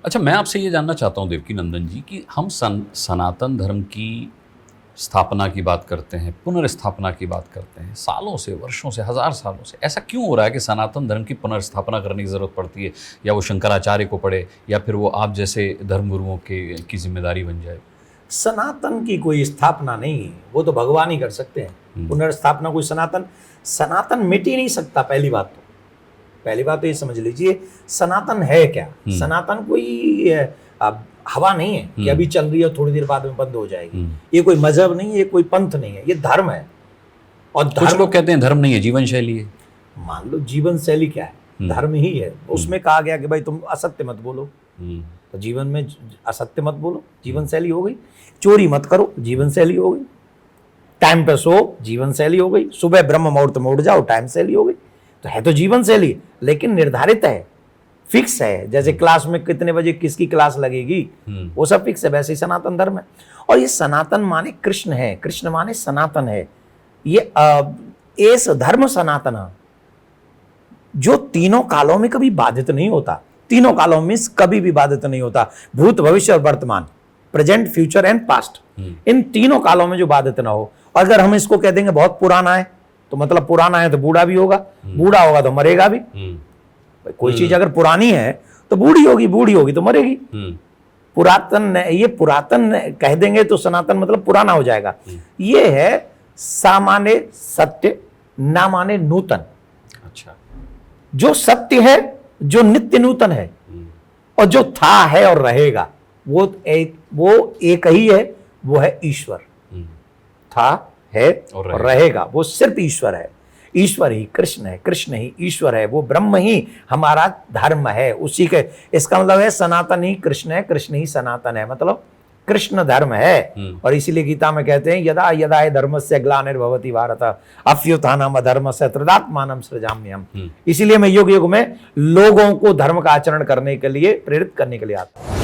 अच्छा, मैं आपसे ये जानना चाहता हूँ देवकीनंदन जी कि हम सनातन धर्म की स्थापना की बात करते हैं, पुनर्स्थापना की बात करते हैं, सालों से, वर्षों से, हजार सालों से ऐसा क्यों हो रहा है कि सनातन धर्म की पुनर्स्थापना करने की ज़रूरत पड़ती है, या वो शंकराचार्य को पड़े या फिर वो आप जैसे धर्मगुरुओं की जिम्मेदारी बन जाए? सनातन की कोई स्थापना नहीं है, वो तो भगवान ही कर सकते हैं। पुनर्स्थापना कोई सनातन मिट ही नहीं सकता। पहली बात तो ये समझ लीजिए, सनातन है क्या? सनातन कोई हवा नहीं है कि अभी चल रही है थोड़ी देर बाद में बंद हो जाएगी। ये कोई मजहब नहीं है, ये कोई पंथ नहीं है, ये धर्म है। और कुछ लोग कहते हैं धर्म नहीं है, जीवन शैली है। मान लो जीवन शैली क्या है? धर्म ही है। उसमें कहा गया कि भाई तुम असत्य मत बोलो, तो जीवन में असत्य मत बोलो, जीवन शैली हो गई। चोरी मत करो, जीवन शैली हो गई। टाइम पे सो, जीवन शैली हो गई। सुबह ब्रह्म मुहूर्त में उठ जाओ, टाइम शैली हो गई। तो है तो जीवन शैली, लेकिन निर्धारित है, फिक्स है। जैसे क्लास में कितने बजे किसकी क्लास लगेगी, वो सब फिक्स है। वैसे ही सनातन धर्म है। और ये सनातन माने कृष्ण है, कृष्ण माने सनातन है। ये एस धर्म सनातन, जो तीनों कालों में कभी बाधित नहीं होता। तीनों कालों में कभी भी बाधित नहीं होता। भूत, भविष्य और वर्तमान, प्रेजेंट, फ्यूचर एंड पास्ट, इन तीनों कालों में जो बाधित ना हो। अगर हम इसको कह देंगे बहुत पुराना है, तो मतलब पुराना है तो बूढ़ा भी होगा, बूढ़ा होगा तो मरेगा भी। कोई चीज अगर पुरानी है तो बूढ़ी होगी, बूढ़ी होगी तो मरेगी। पुरातन, ये पुरातन कह देंगे तो सनातन मतलब पुराना हो जाएगा। ये है सामान्य सत्य, ना माने नूतन। अच्छा, जो सत्य है, जो नित्य नूतन है, और जो था है और रहेगा, वो एक ही है, वो है ईश्वर। था है और रहेगा, वो सिर्फ ईश्वर है। ईश्वर ही कृष्ण है, कृष्ण ही ईश्वर है, वो ब्रह्म ही हमारा धर्म है। उसी के, इसका मतलब है सनातन ही कृष्ण है, कृष्ण ही सनातन है, मतलब कृष्ण धर्म है। और इसीलिए गीता में कहते हैं यदा यदा धर्मस्य ग्लानिर्भवति भारत अभ्युत्थानम् अधर्मस्य तदात्मानं सृजाम्यहम्। इसीलिए मैं युग युग में लोगों को धर्म का आचरण करने के लिए, प्रेरित करने के लिए आता हूं।